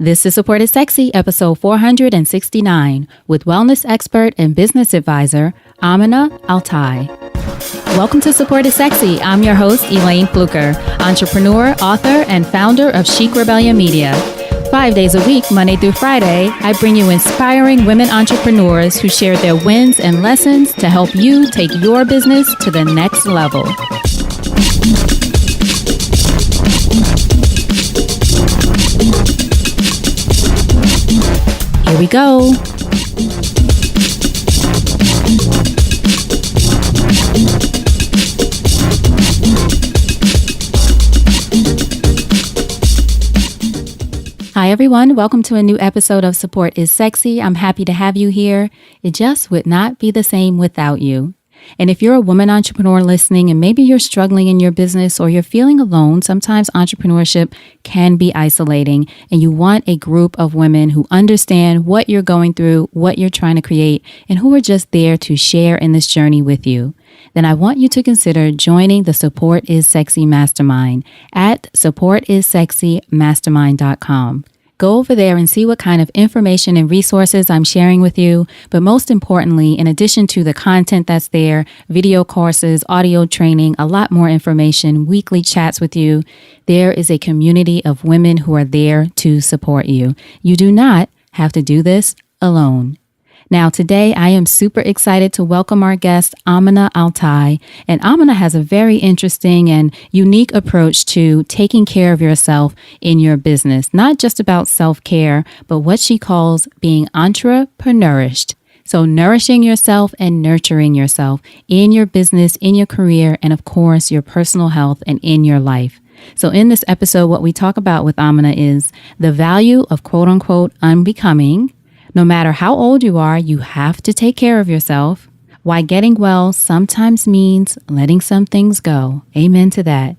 This is Support is Sexy, episode 469, with wellness expert and business advisor, Amina AlTai. Welcome to Support is Sexy. I'm your host, Elayne Fluker, entrepreneur, author, and founder of Chic Rebellion Media. 5 days a week, Monday through Friday, I bring you inspiring women entrepreneurs who share their wins and lessons to help you take your business to the next level. Here we go. Hi, everyone. Welcome to a new episode of Support is Sexy. I'm happy to have you here. It just would not be the same without you. And if you're a woman entrepreneur listening and maybe you're struggling in your business or you're feeling alone, sometimes entrepreneurship can be isolating and you want a group of women who understand what you're going through, what you're trying to create, and who are just there to share in this journey with you. Then I want you to consider joining the Support is Sexy Mastermind at supportissexymastermind.com. Go over there and see what kind of information and resources I'm sharing with you. But most importantly, in addition to the content that's there, video courses, audio training, a lot more information, weekly chats with you, there is a community of women who are there to support you. You do not have to do this alone. Now, today, I am super excited to welcome our guest, Amina AlTai. And Amina has a very interesting and unique approach to taking care of yourself in your business. Not just about self-care, but what she calls being entrepreneurished. So nourishing yourself and nurturing yourself in your business, in your career, and of course, your personal health and in your life. So in this episode, what we talk about with Amina is the value of quote unquote unbecoming. No matter how old you are, you have to take care of yourself. Why getting well sometimes means letting some things go. Amen to that.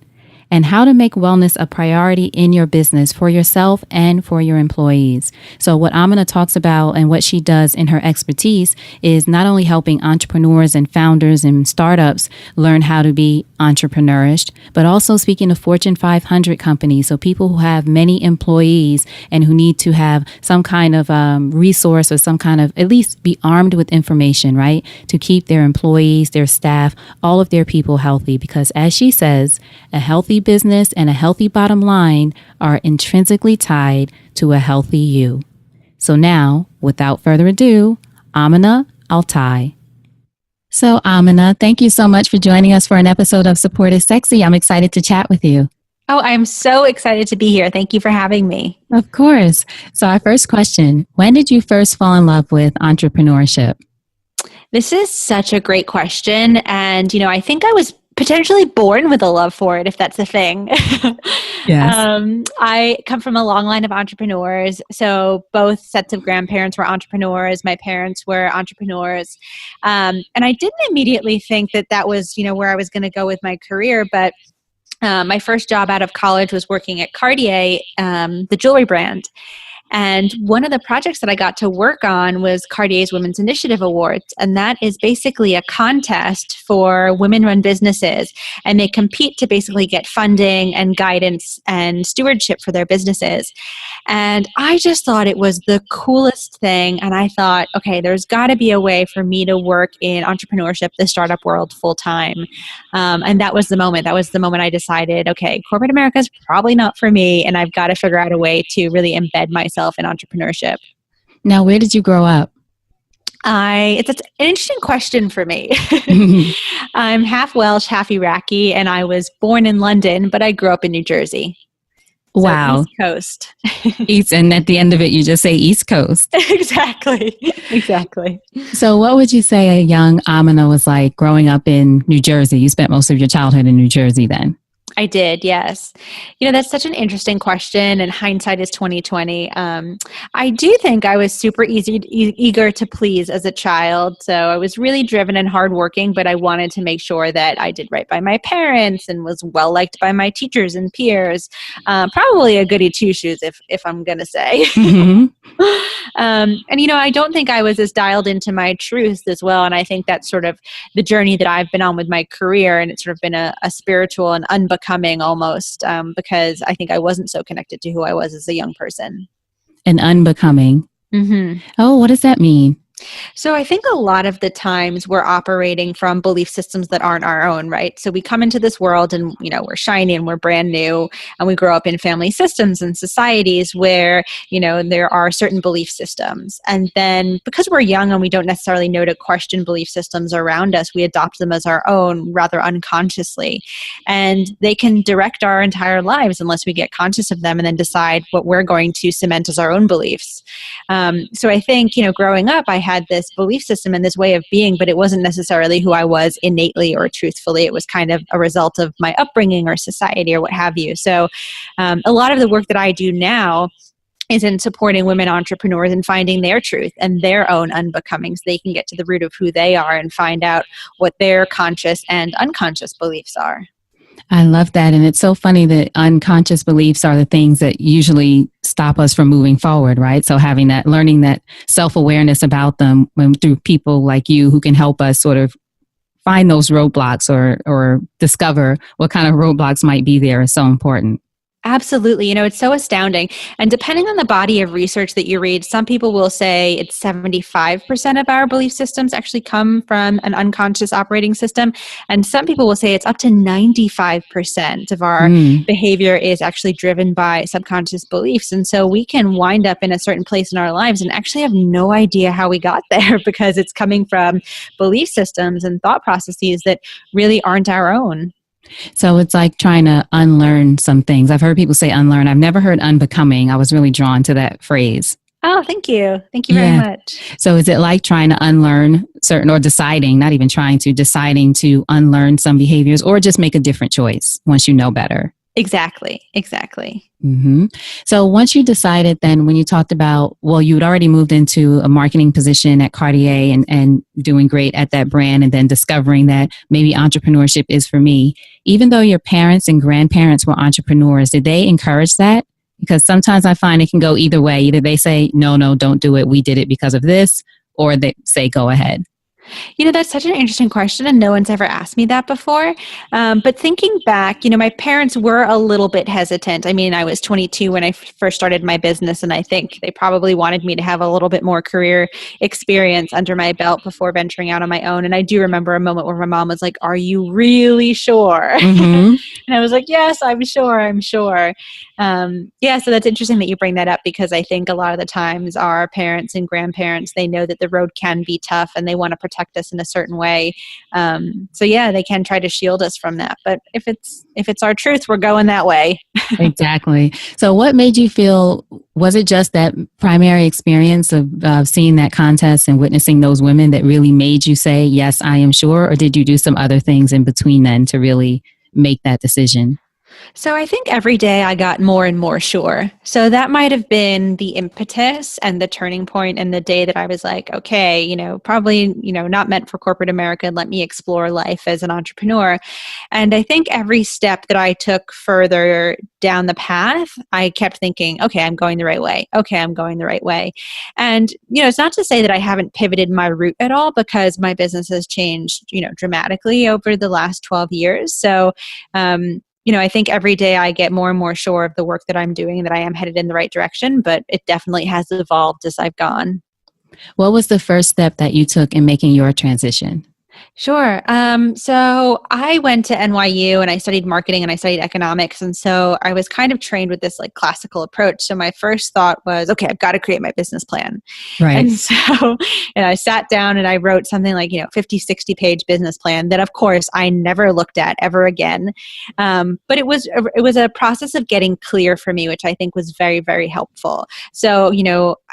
And how to make wellness a priority in your business for yourself and for your employees. So what Amina talks about and what she does in her expertise is not only helping entrepreneurs and founders and startups learn how to be entrepreneurished, but also speaking to Fortune 500 companies. So people who have many employees and who need to have some kind of resource or some kind of, at least be armed with information, right? To keep their employees, their staff, all of their people healthy. Because as she says, a healthy business and a healthy bottom line are intrinsically tied to a healthy you. So now, without further ado, Amina AlTai. So Amina, thank you so much for joining us for an episode of Support is Sexy. I'm excited to chat with you. Oh, I'm so excited to be here. Thank you for having me. Of course. So our first question, when did you first fall in love with entrepreneurship? This is such a great question. And, I think I was potentially born with a love for it, if that's a thing. Yes. I come from a long line of entrepreneurs. So both sets of grandparents were entrepreneurs. My parents were entrepreneurs. And I didn't immediately think that was, where I was going to go with my career. But my first job out of college was working at Cartier, the jewelry brand. And one of the projects that I got to work on was Cartier's Women's Initiative Awards. And that is basically a contest for women-run businesses. And they compete to basically get funding and guidance and stewardship for their businesses. And I just thought it was the coolest thing. And I thought, okay, there's got to be a way for me to work in entrepreneurship, the startup world full-time. And that was the moment. That was the moment I decided, okay, corporate America is probably not for me. And I've got to figure out a way to really embed myself in entrepreneurship. Now, where did you grow up? It's an interesting question for me. I'm half Welsh, half Iraqi, and I was born in London, but I grew up in New Jersey. So wow. East Coast. And at the end of it, you just say East Coast. Exactly. So what would you say a young Amina was like growing up in New Jersey? You spent most of your childhood in New Jersey then. I did, yes. That's such an interesting question, and hindsight is 20/20. I do think I was super eager to please as a child. So I was really driven and hardworking, but I wanted to make sure that I did right by my parents and was well liked by my teachers and peers. Probably a goody two shoes, if I'm gonna say. Mm-hmm. And I don't think I was as dialed into my truths as well. And I think that's sort of the journey that I've been on with my career, and it's sort of been a spiritual and unbecoming almost, because I think I wasn't so connected to who I was as a young person. And unbecoming. Mm-hmm. Oh, what does that mean? So I think a lot of the times we're operating from belief systems that aren't our own, right? So we come into this world and, we're shiny and we're brand new, and we grow up in family systems and societies where, there are certain belief systems. And then because we're young and we don't necessarily know to question belief systems around us, we adopt them as our own rather unconsciously. And they can direct our entire lives unless we get conscious of them and then decide what we're going to cement as our own beliefs. So I think, growing up, I had this belief system and this way of being, but it wasn't necessarily who I was innately or truthfully. It was kind of a result of my upbringing or society or what have you. So a lot of the work that I do now is in supporting women entrepreneurs and finding their truth and their own unbecoming so they can get to the root of who they are and find out what their conscious and unconscious beliefs are. I love that. And it's so funny that unconscious beliefs are the things that usually stop us from moving forward, right? So having that, learning that self-awareness about them through people like you who can help us sort of find those roadblocks or discover what kind of roadblocks might be there is so important. Absolutely. It's so astounding. And depending on the body of research that you read, some people will say it's 75% of our belief systems actually come from an unconscious operating system. And some people will say it's up to 95% of our behavior is actually driven by subconscious beliefs. And so we can wind up in a certain place in our lives and actually have no idea how we got there because it's coming from belief systems and thought processes that really aren't our own. So it's like trying to unlearn some things. I've heard people say unlearn. I've never heard unbecoming. I was really drawn to that phrase. Oh, thank you. Thank you very much. So is it like trying to unlearn certain, or deciding, not even trying to, deciding to unlearn some behaviors or just make a different choice once you know better? Exactly. Mm-hmm. So once you decided then, when you talked about, well, you had already moved into a marketing position at Cartier and doing great at that brand, and then discovering that maybe entrepreneurship is for me, even though your parents and grandparents were entrepreneurs, did they encourage that? Because sometimes I find it can go either way. Either they say, no, don't do it. We did it because of this, or they say, go ahead. That's such an interesting question, and no one's ever asked me that before. But thinking back, my parents were a little bit hesitant. I mean, I was 22 when I first started my business, and I think they probably wanted me to have a little bit more career experience under my belt before venturing out on my own. And I do remember a moment where my mom was like, "Are you really sure?" Mm-hmm. And I was like, "Yes, I'm sure. So that's interesting that you bring that up, because I think a lot of the times our parents and grandparents, they know that the road can be tough and they want to protect us in a certain way. They can try to shield us from that. But if it's our truth, we're going that way. Exactly. So what made you feel, was it just that primary experience of seeing that contest and witnessing those women that really made you say, yes, I am sure? Or did you do some other things in between then to really make that decision? So I think every day I got more and more sure. So that might have been the impetus and the turning point, and the day that I was like, okay, probably, not meant for corporate America. Let me explore life as an entrepreneur. And I think every step that I took further down the path, I kept thinking, okay, I'm going the right way. Okay, I'm going the right way. And, it's not to say that I haven't pivoted my route at all, because my business has changed, dramatically over the last 12 years. So, I think every day I get more and more sure of the work that I'm doing, that I am headed in the right direction, but it definitely has evolved as I've gone. What was the first step that you took in making your transition? Sure. So I went to NYU and I studied marketing and I studied economics. And so I was kind of trained with this classical approach. So my first thought was, okay, I've got to create my business plan. Right. And so I sat down and I wrote something like, 50, 60 page business plan that of course I never looked at ever again. But it was a process of getting clear for me, which I think was very, very helpful. So,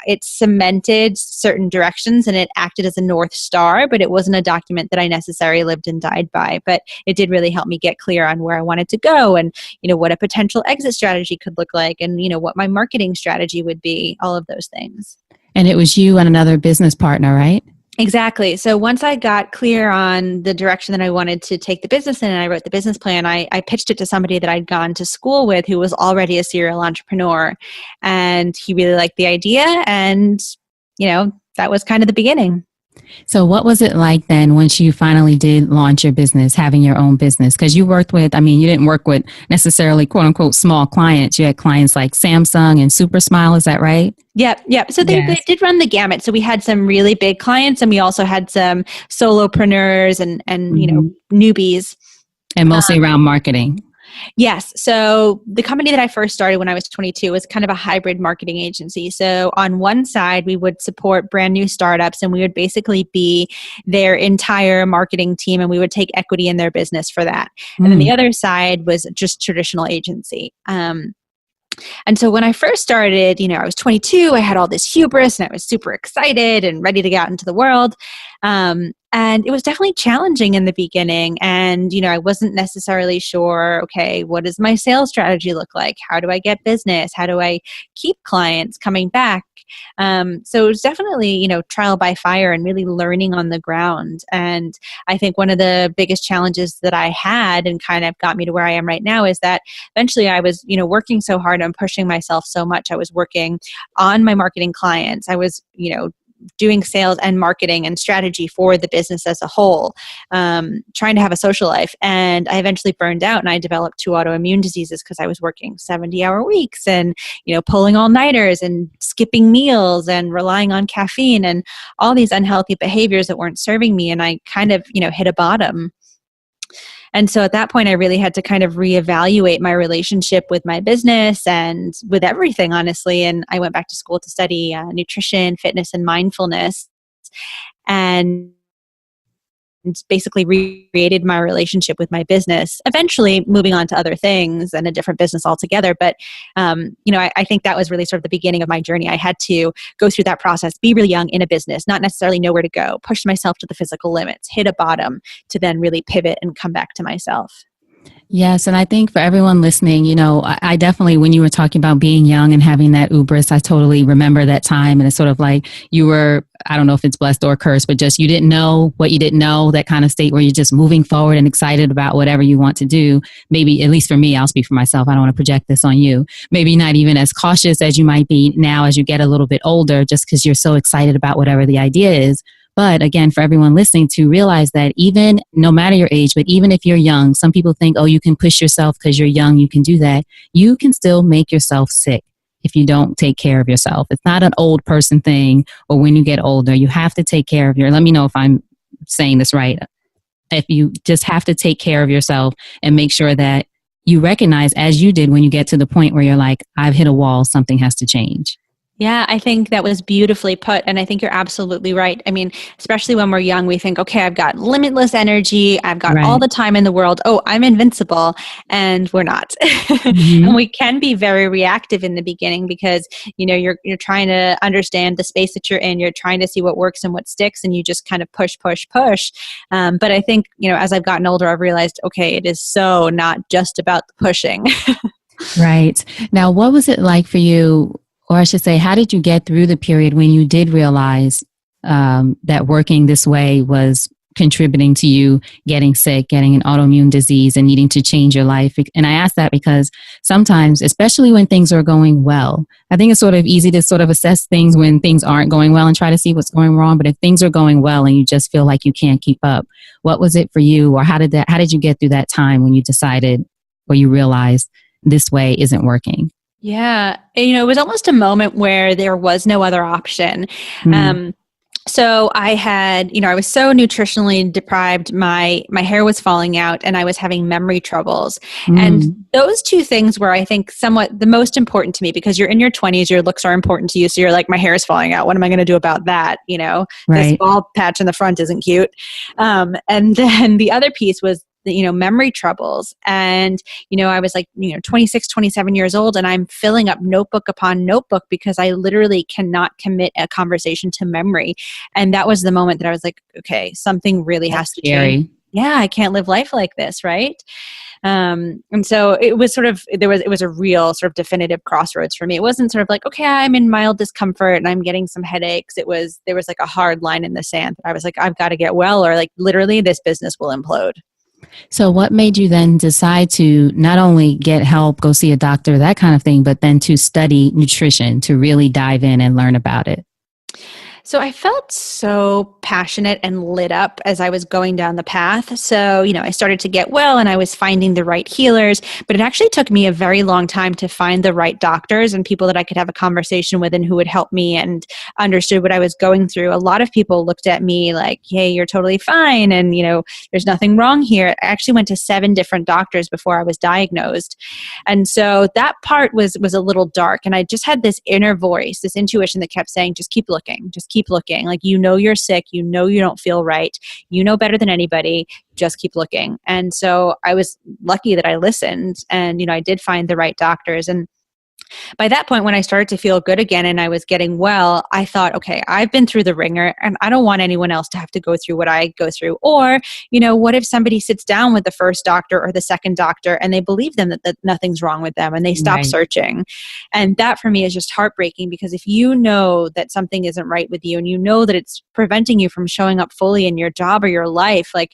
it cemented certain directions and it acted as a North Star, but it wasn't a document that I necessarily lived and died by. But it did really help me get clear on where I wanted to go and, what a potential exit strategy could look like and, what my marketing strategy would be, all of those things. And it was you and another business partner, right? Exactly. So once I got clear on the direction that I wanted to take the business in and I wrote the business plan, I pitched it to somebody that I'd gone to school with who was already a serial entrepreneur. And he really liked the idea. And, that was kind of the beginning. So what was it like then once you finally did launch your business, having your own business? Because you worked with, you didn't work with necessarily quote unquote small clients. You had clients like Samsung and Supersmile. Is that right? Yep. So they did run the gamut. So we had some really big clients, and we also had some solopreneurs and newbies. And mostly around marketing. Yes. So the company that I first started when I was 22 was kind of a hybrid marketing agency. So on one side, we would support brand new startups, and we would basically be their entire marketing team, and we would take equity in their business for that. And then the other side was just traditional agency. And so when I first started, I was 22, I had all this hubris and I was super excited and ready to get out into the world. And it was definitely challenging in the beginning. And, I wasn't necessarily sure, okay, what does my sales strategy look like? How do I get business? How do I keep clients coming back? So it was definitely, trial by fire and really learning on the ground. And I think one of the biggest challenges that I had and kind of got me to where I am right now is that eventually I was, working so hard and pushing myself so much. I was working on my marketing clients. I was, doing sales and marketing and strategy for the business as a whole, trying to have a social life. And I eventually burned out and I developed 2 autoimmune diseases because I was working 70-hour weeks and, pulling all-nighters and skipping meals and relying on caffeine and all these unhealthy behaviors that weren't serving me. And I kind of, hit a bottom. And so at that point, I really had to kind of reevaluate my relationship with my business and with everything, honestly. And I went back to school to study nutrition, fitness, and mindfulness, and basically recreated my relationship with my business, eventually moving on to other things and a different business altogether. But, I think that was really sort of the beginning of my journey. I had to go through that process, be really young in a business, not necessarily know where to go, push myself to the physical limits, hit a bottom to then really pivot and come back to myself. Yes. And I think for everyone listening, I definitely, when you were talking about being young and having that hubris, I totally remember that time. And it's sort of like you were, I don't know if it's blessed or cursed, but just you didn't know what you didn't know, that kind of state where you're just moving forward and excited about whatever you want to do. Maybe, at least for me, I'll speak for myself. I don't want to project this on you. Maybe not even as cautious as you might be now as you get a little bit older, just because you're so excited about whatever the idea is. But again, for everyone listening, to realize that even no matter your age, but even if you're young, some people think, oh, you can push yourself because you're young, you can do that. You can still make yourself sick if you don't take care of yourself. It's not an old person thing, or when you get older, you have to take care of let me know if I'm saying this right. If you just have to take care of yourself and make sure that you recognize, as you did when you get to the point where you're like, I've hit a wall, something has to change. Yeah, I think that was beautifully put. And I think you're absolutely right. I mean, especially when we're young, we think, okay, I've got limitless energy. I've got all the time in the world. Oh, I'm invincible. And we're not. And we can be very reactive in the beginning because, you're trying to understand the space that you're in. You're trying to see what works and what sticks. And you just kind of push. But I think, as I've gotten older, I've realized, okay, it is so not just about the pushing. Right. Now, what was it like for you? Or I should say, how did you get through the period when you did realize that working this way was contributing to you getting sick, getting an autoimmune disease, and needing to change your life? And I ask that because sometimes, especially when things are going well, I think it's sort of easy to sort of assess things when things aren't going well and try to see what's going wrong. But if things are going well and you just feel like you can't keep up, what was it for you? Or how did you get through that time when you decided or you realized this way isn't working? Yeah. It was almost a moment where there was no other option. So I had, I was so nutritionally deprived. My hair was falling out and I was having memory troubles. And those two things were, I think, somewhat the most important to me because you're in your 20s, your looks are important to you. So you're like, my hair is falling out. What am I going to do about that? This bald patch in the front isn't cute. And then the other piece was memory troubles. And, I was like, 26, 27 years old and I'm filling up notebook upon notebook because I literally cannot commit a conversation to memory. And that was the moment that I was like, okay, something really has to change. Yeah, I can't live life like this. Right. And so it was it was a real sort of definitive crossroads for me. It wasn't sort of like, okay, I'm in mild discomfort and I'm getting some headaches. There was like a hard line in the sand. I was like, I've got to get well, or like literally this business will implode. So what made you then decide to not only get help, go see a doctor, that kind of thing, but then to study nutrition, to really dive in and learn about it? So I felt so passionate and lit up as I was going down the path. So, I started to get well and I was finding the right healers, but it actually took me a very long time to find the right doctors and people that I could have a conversation with and who would help me and understood what I was going through. A lot of people looked at me like, hey, you're totally fine. And, there's nothing wrong here. I actually went to 7 different doctors before I was diagnosed. And so that part was a little dark. And I just had this inner voice, this intuition that kept saying, just keep looking, just keep looking. Like, you're sick, you don't feel right, you know better than anybody, just keep looking. And so I was lucky that I listened and, I did find the right doctors. And by that point, when I started to feel good again and I was getting well, I thought, okay, I've been through the ringer and I don't want anyone else to have to go through what I go through. Or, what if somebody sits down with the first doctor or the second doctor and they believe them that nothing's wrong with them and they stop Right. searching? And that for me is just heartbreaking, because if you know that something isn't right with you and you know that it's preventing you from showing up fully in your job or your life, like,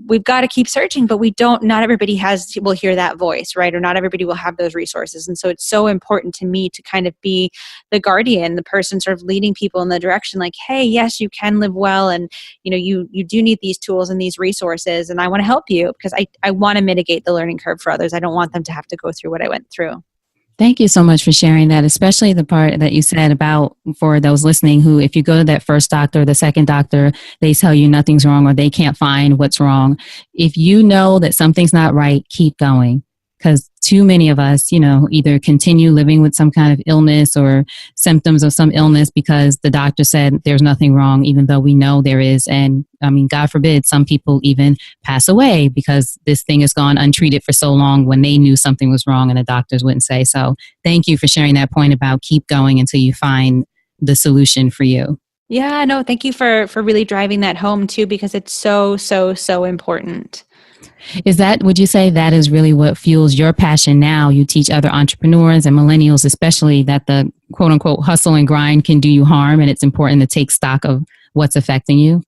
we've got to keep searching, but not everybody will hear that voice, right? Or not everybody will have those resources. And so it's so important to me to kind of be the guardian, the person sort of leading people in the direction like, hey, yes, you can live well. And, you do need these tools and these resources. And I want to help you because I want to mitigate the learning curve for others. I don't want them to have to go through what I went through. Thank you so much for sharing that, especially the part that you said about for those listening who, if you go to that first doctor, the second doctor, they tell you nothing's wrong or they can't find what's wrong. If you know that something's not right, keep going. Because too many of us, either continue living with some kind of illness or symptoms of some illness because the doctor said there's nothing wrong, even though we know there is. And God forbid, some people even pass away because this thing has gone untreated for so long when they knew something was wrong and the doctors wouldn't say. So thank you for sharing that point about keep going until you find the solution for you. Yeah, no, thank you for really driving that home too, because it's so, so, so important. Would you say that is really what fuels your passion now? You teach other entrepreneurs and millennials, especially, that the quote unquote hustle and grind can do you harm, and it's important to take stock of what's affecting you.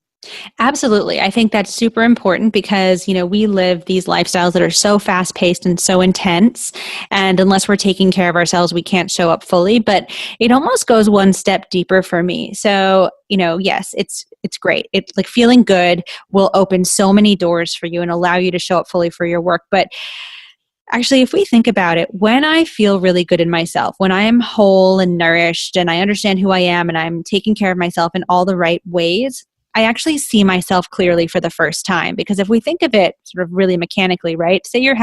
Absolutely. I think that's super important because, we live these lifestyles that are so fast paced and so intense. And unless we're taking care of ourselves, we can't show up fully. But it almost goes one step deeper for me. So, yes, it's great. It's like feeling good will open so many doors for you and allow you to show up fully for your work. But actually, if we think about it, when I feel really good in myself, when I am whole and nourished and I understand who I am and I'm taking care of myself in all the right ways, I actually see myself clearly for the first time. Because if we think of it sort of really mechanically, right? Say you're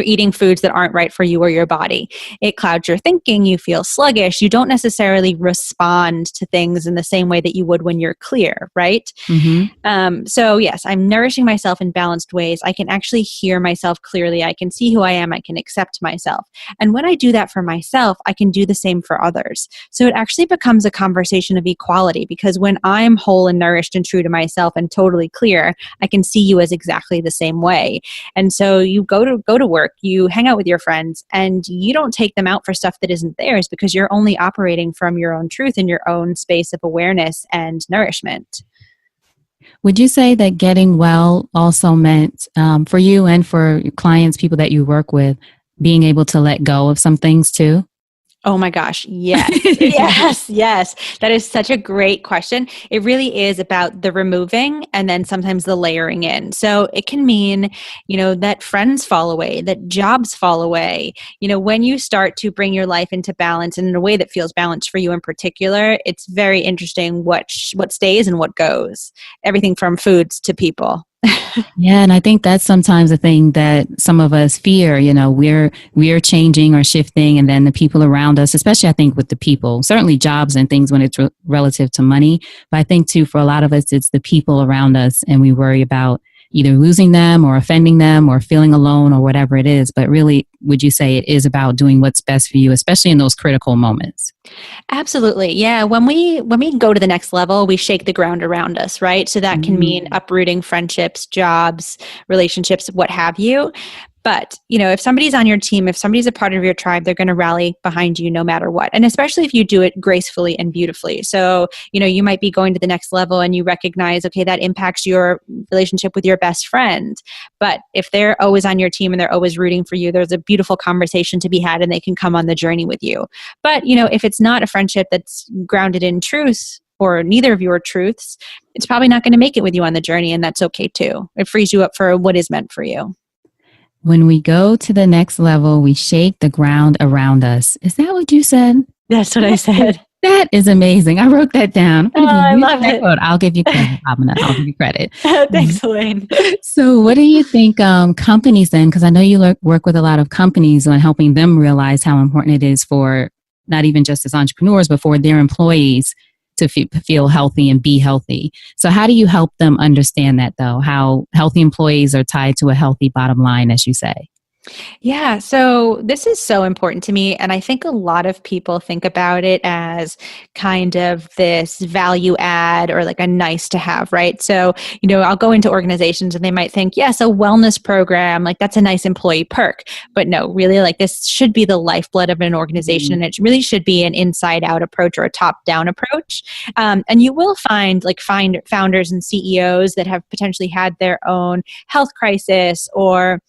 eating foods that aren't right for you or your body. It clouds your thinking. You feel sluggish. You don't necessarily respond to things in the same way that you would when you're clear, right? Mm-hmm. So yes, I'm nourishing myself in balanced ways. I can actually hear myself clearly. I can see who I am. I can accept myself. And when I do that for myself, I can do the same for others. So it actually becomes a conversation of equality, because when I'm whole and nourished and true to myself and totally clear, I can see you as exactly the same way. And so you go to work, you hang out with your friends, and you don't take them out for stuff that isn't theirs, because you're only operating from your own truth in your own space of awareness and nourishment. Would you say that getting well also meant for you and for your clients, people that you work with, being able to let go of some things too? Oh my gosh. Yes. Yes. That is such a great question. It really is about the removing and then sometimes the layering in. So it can mean, that friends fall away, that jobs fall away. When you start to bring your life into balance and in a way that feels balanced for you in particular, it's very interesting what stays and what goes. Everything from foods to people. Yeah, and I think that's sometimes a thing that some of us fear. We're changing or shifting, and then the people around us, especially I think with the people, certainly jobs and things when it's relative to money. But I think too, for a lot of us, it's the people around us, and we worry about either losing them or offending them or feeling alone or whatever it is. But really, would you say it is about doing what's best for you, especially in those critical moments? Absolutely. Yeah. When we go to the next level, we shake the ground around us, right? So that can mean uprooting friendships, jobs, relationships, what have you. But, if somebody's on your team, if somebody's a part of your tribe, they're going to rally behind you no matter what. And especially if you do it gracefully and beautifully. So, you might be going to the next level and you recognize, okay, that impacts your relationship with your best friend. But if they're always on your team and they're always rooting for you, there's a beautiful conversation to be had and they can come on the journey with you. But, if it's not a friendship that's grounded in truth, or neither of your truths, it's probably not going to make it with you on the journey, and that's okay too. It frees you up for what is meant for you. When we go to the next level, we shake the ground around us. Is that what you said? That's what I said. That is amazing. I wrote that down. I love it. Quote. I'll give you credit, Amina. I'll give you credit. Thanks, Elayne. So what do you think companies then, because I know you work with a lot of companies on helping them realize how important it is for not even just as entrepreneurs, but for their employees to feel healthy and be healthy. So how do you help them understand that, though, how healthy employees are tied to a healthy bottom line, as you say? Yeah, so this is so important to me. And I think a lot of people think about it as kind of this value add or like a nice to have, right? So, I'll go into organizations and they might think, yes, a wellness program, like that's a nice employee perk. But no, really, like this should be the lifeblood of an organization. And it really should be an inside out approach or a top down approach. And you will find founders and CEOs that have potentially had their own health crisis or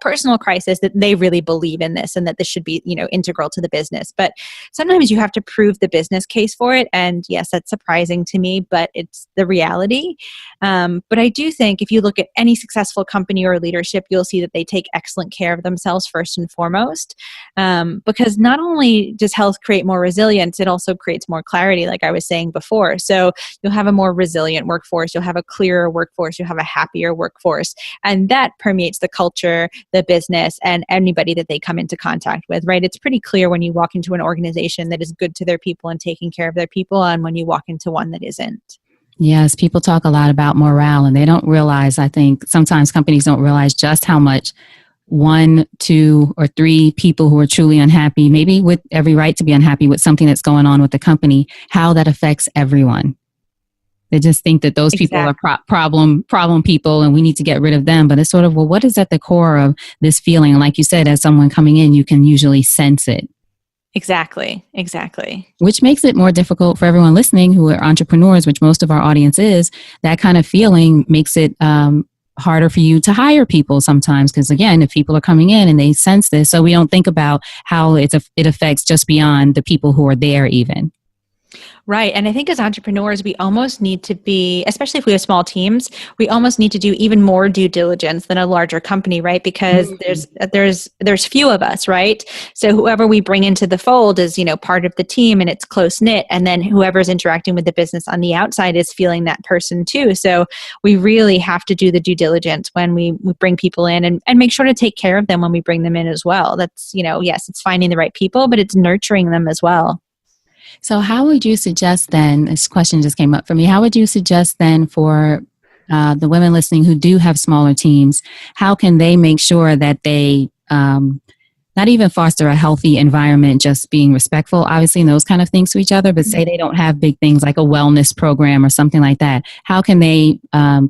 personal crisis, that they really believe in this and that this should be, integral to the business. But sometimes you have to prove the business case for it. And yes, that's surprising to me, but it's the reality. But I do think if you look at any successful company or leadership, you'll see that they take excellent care of themselves first and foremost. Because not only does health create more resilience, it also creates more clarity, like I was saying before. So you'll have a more resilient workforce, you'll have a clearer workforce, you'll have a happier workforce. And that permeates the culture, the business, and anybody that they come into contact with, right? It's pretty clear when you walk into an organization that is good to their people and taking care of their people, and when you walk into one that isn't. Yes, people talk a lot about morale, and they don't realize, I think sometimes companies don't realize just how much 1, 2, or 3 people who are truly unhappy, maybe with every right to be unhappy with something that's going on with the company, how that affects everyone. They just think that those people are problem people and we need to get rid of them. But it's sort of, well, what is at the core of this feeling? And like you said, as someone coming in, you can usually sense it. Exactly. Which makes it more difficult for everyone listening who are entrepreneurs, which most of our audience is. That kind of feeling makes it harder for you to hire people sometimes. Because again, if people are coming in and they sense this, so we don't think about how it affects just beyond the people who are there even. Right. And I think as entrepreneurs, we almost need to be, especially if we have small teams, we almost need to do even more due diligence than a larger company, right? Because there's few of us, right? So whoever we bring into the fold is, part of the team and it's close knit. And then whoever's interacting with the business on the outside is feeling that person too. So we really have to do the due diligence when we bring people in and make sure to take care of them when we bring them in as well. That's, yes, it's finding the right people, but it's nurturing them as well. So how would you suggest then, this question just came up for me, how would you suggest then for the women listening who do have smaller teams, how can they make sure that they not even foster a healthy environment, just being respectful, obviously, and those kind of things to each other, but say they don't have big things like a wellness program or something like that. How can they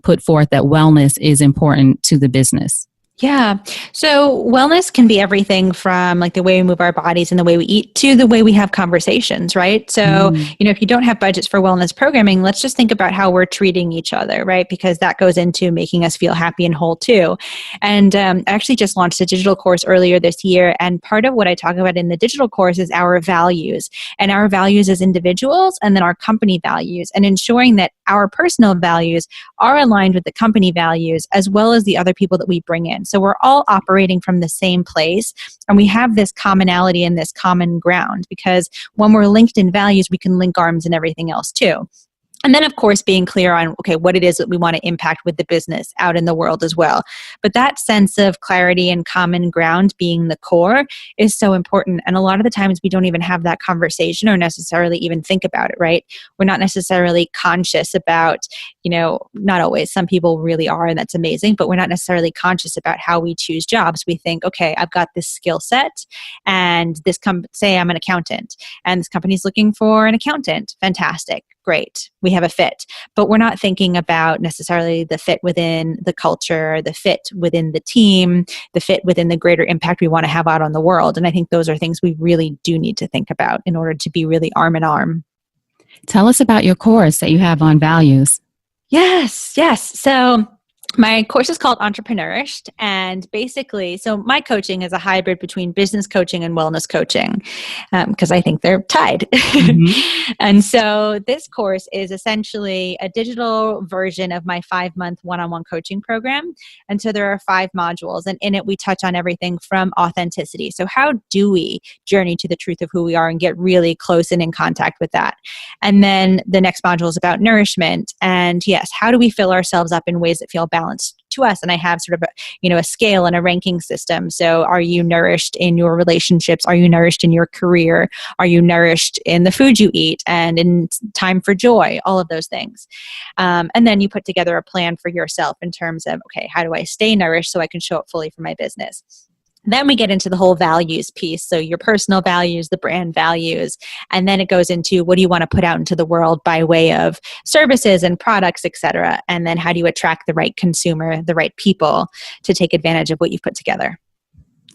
put forth that wellness is important to the business? Yeah. So wellness can be everything from like the way we move our bodies and the way we eat to the way we have conversations, right? So, if you don't have budgets for wellness programming, let's just think about how we're treating each other, right? Because that goes into making us feel happy and whole too. And I actually just launched a digital course earlier this year. And part of what I talk about in the digital course is our values and our values as individuals and then our company values, and ensuring that our personal values are aligned with the company values as well as the other people that we bring in. So we're all operating from the same place and we have this commonality and this common ground, because when we're linked in values, we can link arms and everything else too. And then, of course, being clear on, okay, what it is that we want to impact with the business out in the world as well. But that sense of clarity and common ground being the core is so important. And a lot of the times we don't even have that conversation or necessarily even think about it, right? We're not necessarily conscious about, not always. Some people really are, and that's amazing, but we're not necessarily conscious about how we choose jobs. We think, okay, I've got this skill set and say I'm an accountant and this company's looking for an accountant. Fantastic. Great. We have a fit, but we're not thinking about necessarily the fit within the culture, the fit within the team, the fit within the greater impact we want to have out on the world. And I think those are things we really do need to think about in order to be really arm in arm. Tell us about your course that you have on values. Yes. So My course is called Entreprenourished, and basically, so my coaching is a hybrid between business coaching and wellness coaching, because I think they're tied. Mm-hmm. And so this course is essentially a digital version of my 5-month one-on-one coaching program. And so there are 5 modules, and in it we touch on everything from authenticity. So how do we journey to the truth of who we are and get really close and in contact with that? And then the next module is about nourishment, and yes, how do we fill ourselves up in ways that feel balanced to us? And I have sort of a scale and a ranking system. So are you nourished in your relationships? Are you nourished in your career? Are you nourished in the food you eat and in time for joy? All of those things. And then you put together a plan for yourself in terms of, okay, how do I stay nourished so I can show up fully for my business? Then we get into the whole values piece. So your personal values, the brand values, and then it goes into what do you want to put out into the world by way of services and products, et cetera. And then how do you attract the right consumer, the right people to take advantage of what you've put together?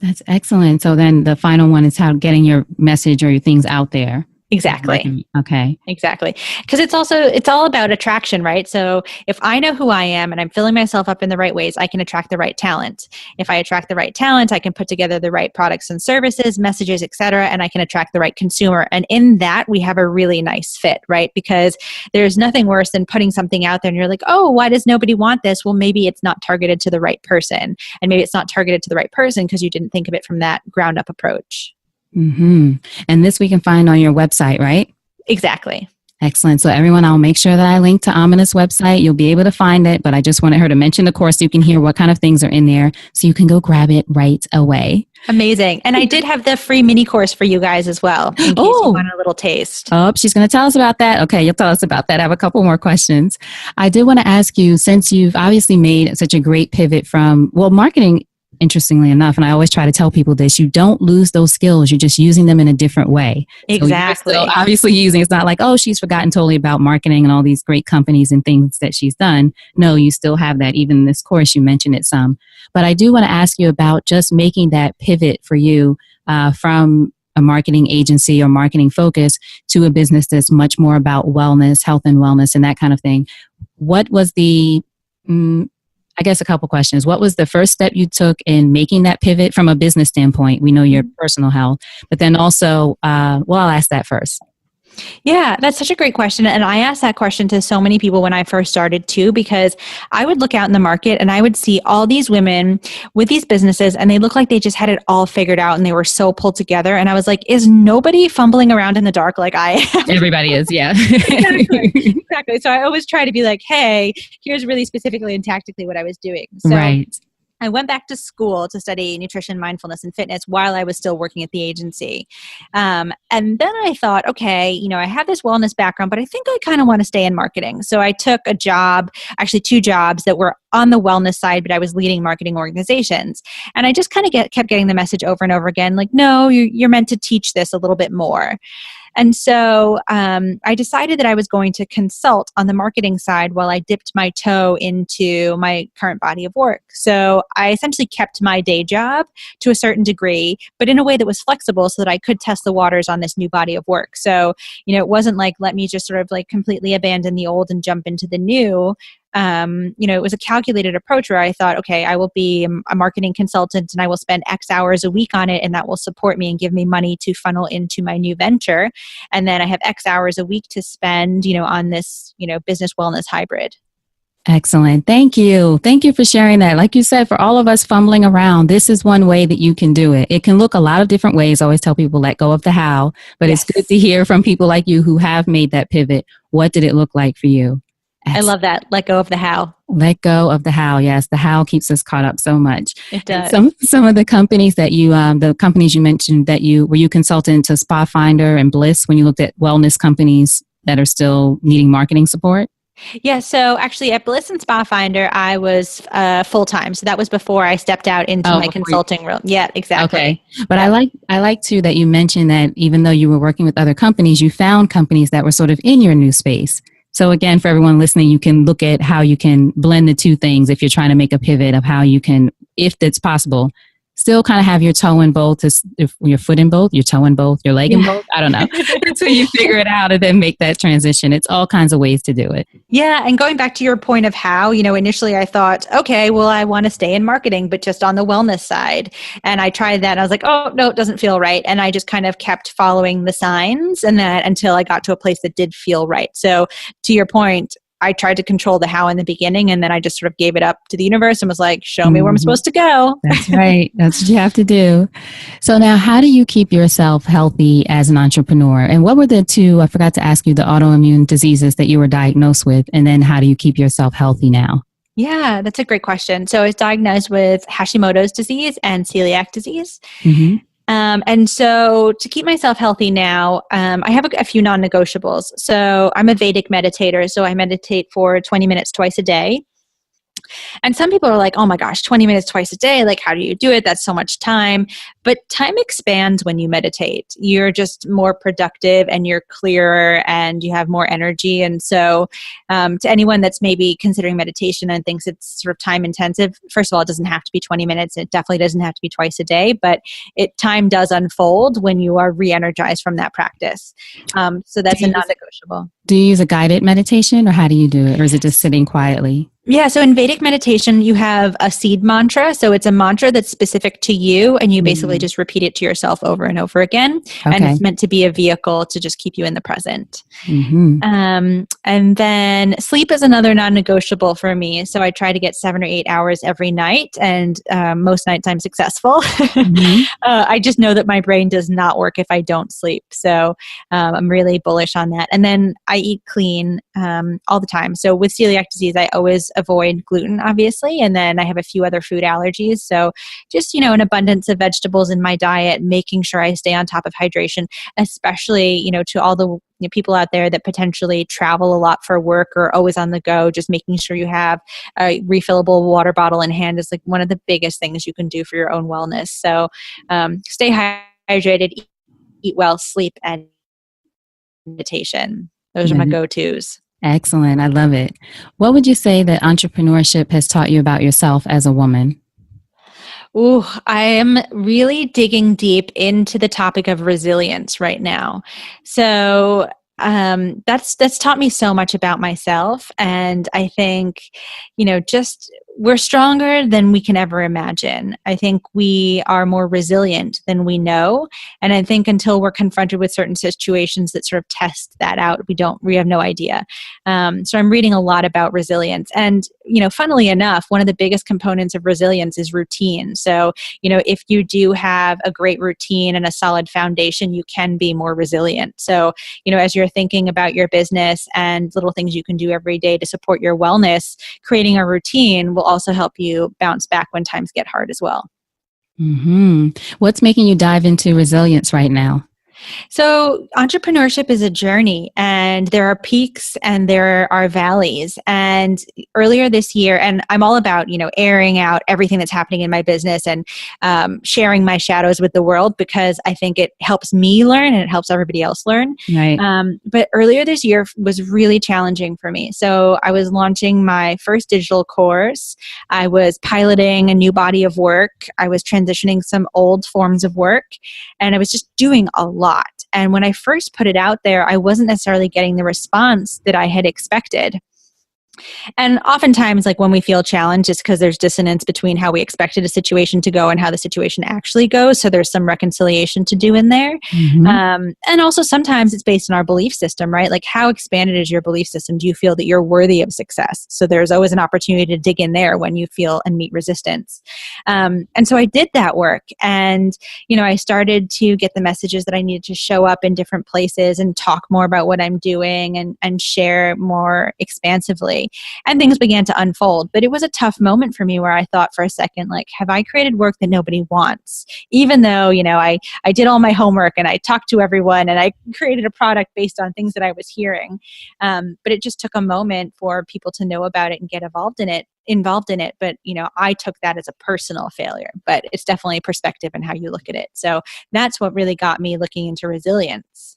That's excellent. So then the final one is how getting your message or your things out there. Exactly. Okay. Exactly. Because it's all about attraction, right? So if I know who I am and I'm filling myself up in the right ways, I can attract the right talent. If I attract the right talent, I can put together the right products and services, messages, etc., and I can attract the right consumer. And in that, we have a really nice fit, right? Because there's nothing worse than putting something out there and you're like, oh, why does nobody want this? Well, maybe it's not targeted to the right person. And maybe it's not targeted to the right person because you didn't think of it from that ground up approach. Mm-hmm. And this we can find on your website, right? Exactly. Excellent. So everyone, I'll make sure that I link to Amina's website. You'll be able to find it, but I just wanted her to mention the course so you can hear what kind of things are in there so you can go grab it right away. Amazing. And I did have the free mini course for you guys as well, in case you want a little taste. Oh, she's going to tell us about that. Okay, you'll tell us about that. I have a couple more questions. I did want to ask you, since you've obviously made such a great pivot from, marketing, interestingly enough, and I always try to tell people this, you don't lose those skills. You're just using them in a different way. Exactly. So obviously using, it's not like, oh, she's forgotten totally about marketing and all these great companies and things that she's done. No, you still have that. Even in this course, you mentioned it some. But I do want to ask you about just making that pivot for you from a marketing agency or marketing focus to a business that's much more about wellness, health and wellness and that kind of thing. What was I guess a couple questions. What was the first step you took in making that pivot from a business standpoint? We know your personal health, but then also, I'll ask that first. Yeah, that's such a great question. And I asked that question to so many people when I first started too, because I would look out in the market and I would see all these women with these businesses and they look like they just had it all figured out and they were so pulled together. And I was like, is nobody fumbling around in the dark like I am? Everybody is, yeah. Exactly. So I always try to be like, hey, here's really specifically and tactically what I was doing. So right. I went back to school to study nutrition, mindfulness, and fitness while I was still working at the agency. And then I thought, okay, I have this wellness background, but I think I kind of want to stay in marketing. So I took a job, actually 2 jobs that were on the wellness side, but I was leading marketing organizations. And I just kind of kept getting the message over and over again, like, no, you're meant to teach this a little bit more. And so I decided that I was going to consult on the marketing side while I dipped my toe into my current body of work. So I essentially kept my day job to a certain degree, but in a way that was flexible so that I could test the waters on this new body of work. So, it wasn't like, let me just sort of like completely abandon the old and jump into the new. It was a calculated approach where I thought, okay, I will be a marketing consultant and I will spend X hours a week on it and that will support me and give me money to funnel into my new venture. And then I have X hours a week to spend, on this, business wellness hybrid. Excellent. Thank you. Thank you for sharing that. Like you said, for all of us fumbling around, this is one way that you can do it. It can look a lot of different ways. I always tell people, let go of the how, but It's good to hear from people like you who have made that pivot. What did it look like for you? I love that. Let go of the how. Let go of the how. Yes, the how keeps us caught up so much. It does. Some of the companies that the companies you mentioned were you consultant to Spafinder and Bliss when you looked at wellness companies that are still needing marketing support? Yeah, so actually at Bliss and Spafinder, I was full-time. So that was before I stepped out into my consulting role. Yeah, exactly. Okay. But yeah. I like too that you mentioned that even though you were working with other companies, you found companies that were sort of in your new space. So again, for everyone listening, you can look at how you can blend the two things if you're trying to make a pivot of how you can, if it's possible, still kind of have your toe in both, if your foot in both, your toe in both, your leg in both. I don't know. Until you figure it out and then make that transition. It's all kinds of ways to do it. Yeah. And going back to your point of how, initially I thought, okay, well, I want to stay in marketing, but just on the wellness side. And I tried that and I was like, oh, no, it doesn't feel right. And I just kind of kept following the signs and that until I got to a place that did feel right. So to your point, I tried to control the how in the beginning, and then I just sort of gave it up to the universe and was like, show me where I'm supposed to go. That's right. That's what you have to do. So now, how do you keep yourself healthy as an entrepreneur? And what were the two, I forgot to ask you, the autoimmune diseases that you were diagnosed with? And then how do you keep yourself healthy now? Yeah, that's a great question. So I was diagnosed with Hashimoto's disease and celiac disease. Mm-hmm. And so to keep myself healthy now, I have a few non-negotiables. So I'm a Vedic meditator, so I meditate for 20 minutes twice a day. And some people are like, oh my gosh, 20 minutes twice a day. Like, how do you do it? That's so much time. But time expands when you meditate. You're just more productive and you're clearer and you have more energy. And so to anyone that's maybe considering meditation and thinks it's sort of time intensive, first of all, it doesn't have to be 20 minutes. It definitely doesn't have to be twice a day, but time does unfold when you are re-energized from that practice. So that's a non-negotiable. Do you use a guided meditation, or how do you do it? Or is it just sitting quietly? Yeah, so in Vedic meditation, you have a seed mantra. So it's a mantra that's specific to you, and you basically just repeat it to yourself over and over again. Okay. And it's meant to be a vehicle to just keep you in the present. Mm-hmm. And then sleep is another non-negotiable for me. So I try to get 7 or 8 hours every night, and most nights I'm successful. Mm-hmm. I just know that my brain does not work if I don't sleep. So I'm really bullish on that. And then I eat clean all the time. So with celiac disease, I always avoid gluten, obviously, and then I have a few other food allergies. So just, an abundance of vegetables in my diet, making sure I stay on top of hydration, especially, to all the people out there that potentially travel a lot for work or always on the go, just making sure you have a refillable water bottle in hand is like one of the biggest things you can do for your own wellness. So stay hydrated, eat well, sleep, and meditation. Those are my go-tos. Excellent. I love it. What would you say that entrepreneurship has taught you about yourself as a woman? Ooh, I am really digging deep into the topic of resilience right now. So that's taught me so much about myself. And I think, just we're stronger than we can ever imagine. I think we are more resilient than we know. And I think until we're confronted with certain situations that sort of test that out, we have no idea. So I'm reading a lot about resilience. And, funnily enough, one of the biggest components of resilience is routine. So, if you do have a great routine and a solid foundation, you can be more resilient. So, as you're thinking about your business and little things you can do every day to support your wellness, creating a routine will also help you bounce back when times get hard as well. Mm-hmm. What's making you dive into resilience right now? So entrepreneurship is a journey, and there are peaks and there are valleys. And earlier this year, and I'm all about, airing out everything that's happening in my business and sharing my shadows with the world, because I think it helps me learn and it helps everybody else learn. Right. But earlier this year was really challenging for me. So I was launching my first digital course. I was piloting a new body of work. I was transitioning some old forms of work, and I was just doing a lot. And when I first put it out there, I wasn't necessarily getting the response that I had expected. And oftentimes, like when we feel challenged, it's because there's dissonance between how we expected a situation to go and how the situation actually goes. So there's some reconciliation to do in there. Mm-hmm. And also sometimes it's based on our belief system, right? Like, how expanded is your belief system? Do you feel that you're worthy of success? So there's always an opportunity to dig in there when you feel and meet resistance. And so I did that work, and, I started to get the messages that I needed to show up in different places and talk more about what I'm doing and share more expansively. And things began to unfold. But it was a tough moment for me where I thought for a second, like, have I created work that nobody wants? Even though, I did all my homework and I talked to everyone and I created a product based on things that I was hearing. But it just took a moment for people to know about it and get involved in it. But, I took that as a personal failure. But it's definitely perspective and how you look at it. So that's what really got me looking into resilience.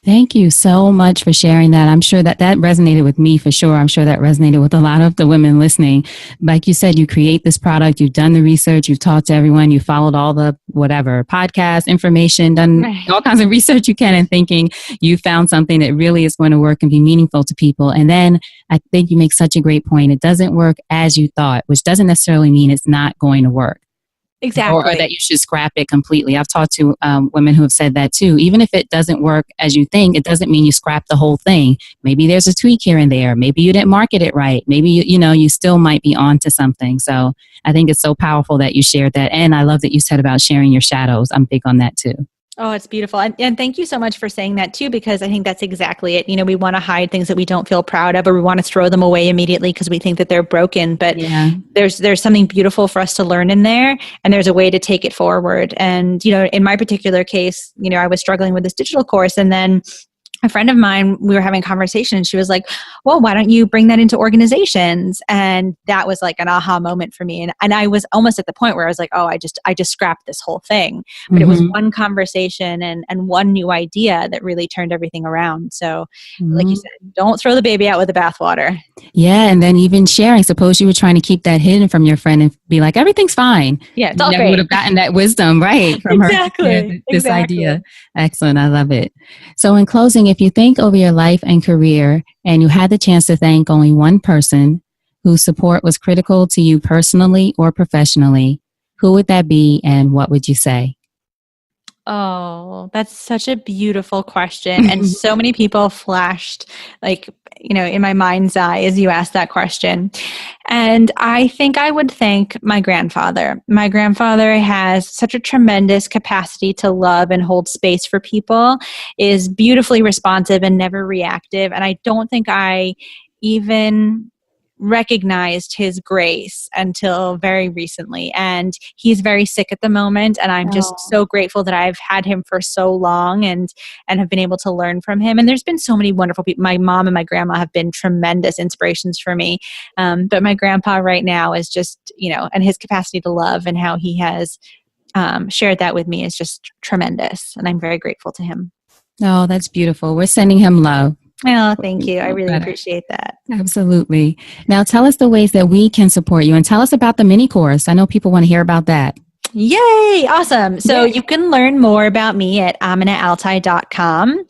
Thank you so much for sharing that. I'm sure that resonated with me for sure. I'm sure that resonated with a lot of the women listening. Like you said, you create this product, you've done the research, you've talked to everyone, you followed all the whatever podcast information, done Right. all kinds of research you can, and thinking you found something that really is going to work and be meaningful to people. And then I think you make such a great point. It doesn't work as you thought, which doesn't necessarily mean it's not going to work. Or that Exactly. you should scrap it completely. I've talked to women who have said that too. Even if it doesn't work as you think, it doesn't mean you scrap the whole thing. Maybe there's a tweak here and there. Maybe you didn't market it right. Maybe you still might be on to something. So I think it's so powerful that you shared that. And I love that you said about sharing your shadows. I'm big on that too. Oh, it's beautiful. And thank you so much for saying that too, because I think that's exactly it. We want to hide things that we don't feel proud of, or we want to throw them away immediately because we think that they're broken. But Yeah. there's something beautiful for us to learn in there, and there's a way to take it forward. And, in my particular case, I was struggling with this digital course, and then a friend of mine, we were having a conversation, and she was like, well, why don't you bring that into organizations? And that was like an aha moment for me. And I was almost at the point where I was like, oh, I just scrapped this whole thing. But it was one conversation and one new idea that really turned everything around. So like you said, don't throw the baby out with the bathwater. Yeah. And then even sharing, suppose you were trying to keep that hidden from your friend and be like, everything's fine. Yeah, it's all You never great. would have gotten that wisdom, right, from Exactly. her. This idea. Excellent. I love it. So in closing, if you think over your life and career and you had the chance to thank only one person whose support was critical to you personally or professionally, who would that be and what would you say? Oh, that's such a beautiful question. And so many people flashed in my mind's eye as you asked that question. And I think I would thank my grandfather. My grandfather has such a tremendous capacity to love and hold space for people, is beautifully responsive and never reactive. And I don't think I even recognized his grace until very recently. And he's very sick at the moment. And I'm just so grateful that I've had him for so long and have been able to learn from him. And there's been so many wonderful people. My mom and my grandma have been tremendous inspirations for me. But my grandpa right now is just, and his capacity to love and how he has shared that with me is just tremendous. And I'm very grateful to him. Oh, that's beautiful. We're sending him love. Oh, thank you. I really appreciate that. Absolutely. Now tell us the ways that we can support you and tell us about the mini course. I know people want to hear about that. Yay! Awesome. So you can learn more about me at AminaAlTai.com.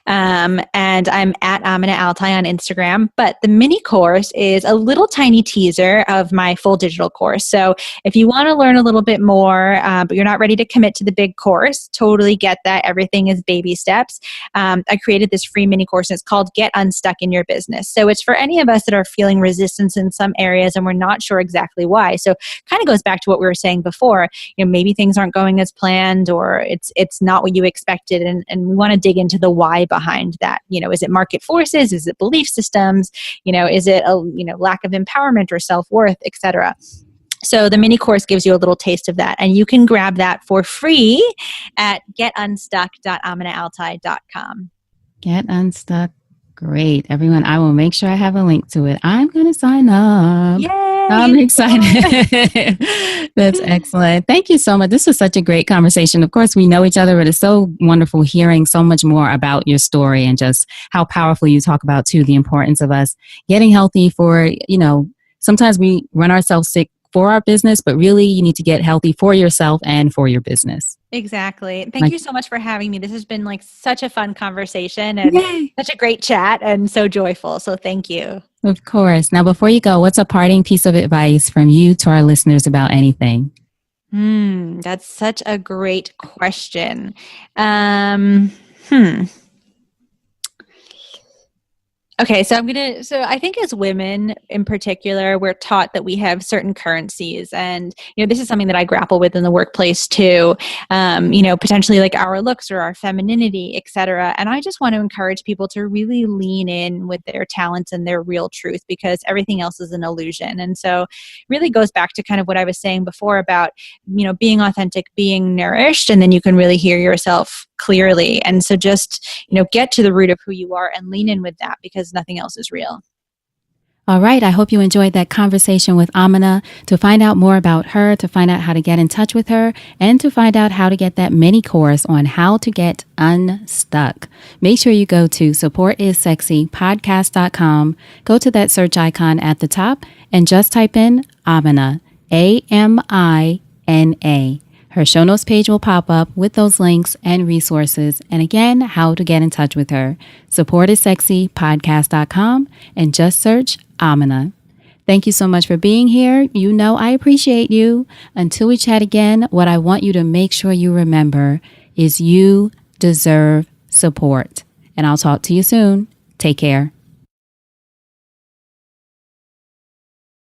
And I'm at Amina AlTai on Instagram. But the mini course is a little tiny teaser of my full digital course. So if you want to learn a little bit more, but you're not ready to commit to the big course, totally get that. Everything is baby steps. I created this free mini course, and it's called Get Unstuck in Your Business. So it's for any of us that are feeling resistance in some areas and we're not sure exactly why. So kind of goes back to what we were saying before. Maybe things aren't going as planned, or it's not what you expected. And we want to dig into the why behind that. Is it market forces? Is it belief systems? Is it a lack of empowerment or self-worth, etc.? So the mini course gives you a little taste of that. And you can grab that for free at getunstuck.aminaaltai.com. Get Unstuck. Great. Everyone, I will make sure I have a link to it. I'm going to sign up. Yay! I'm excited. That's excellent. Thank you so much. This was such a great conversation. Of course, we know each other, but it's so wonderful hearing so much more about your story and just how powerful you talk about, too, the importance of us getting healthy for, sometimes we run ourselves sick for our business, but really you need to get healthy for yourself and for your business. Exactly. Thank you so much for having me. This has been such a fun conversation and such a great chat and so joyful. So thank you. Of course. Now, before you go, what's a parting piece of advice from you to our listeners about anything? That's such a great question. Okay, so I think as women in particular, we're taught that we have certain currencies. And, this is something that I grapple with in the workplace too, potentially like our looks or our femininity, et cetera. And I just want to encourage people to really lean in with their talents and their real truth, because everything else is an illusion. And so really goes back to kind of what I was saying before about, being authentic, being nourished, and then you can really hear yourself clearly. And so just, get to the root of who you are and lean in with that, because nothing else is real. All right, I hope you enjoyed that conversation with Amina. To find out more about her, to find out how to get in touch with her, and to find out how to get that mini course on how to get unstuck, make sure you go to supportissexypodcast.com, go to that search icon at the top, and just type in Amina, Amina. Her show notes page will pop up with those links and resources. And again, how to get in touch with her. supportissexypodcast.com and just search Amina. Thank you so much for being here. You know I appreciate you. Until we chat again, what I want you to make sure you remember is you deserve support. And I'll talk to you soon. Take care.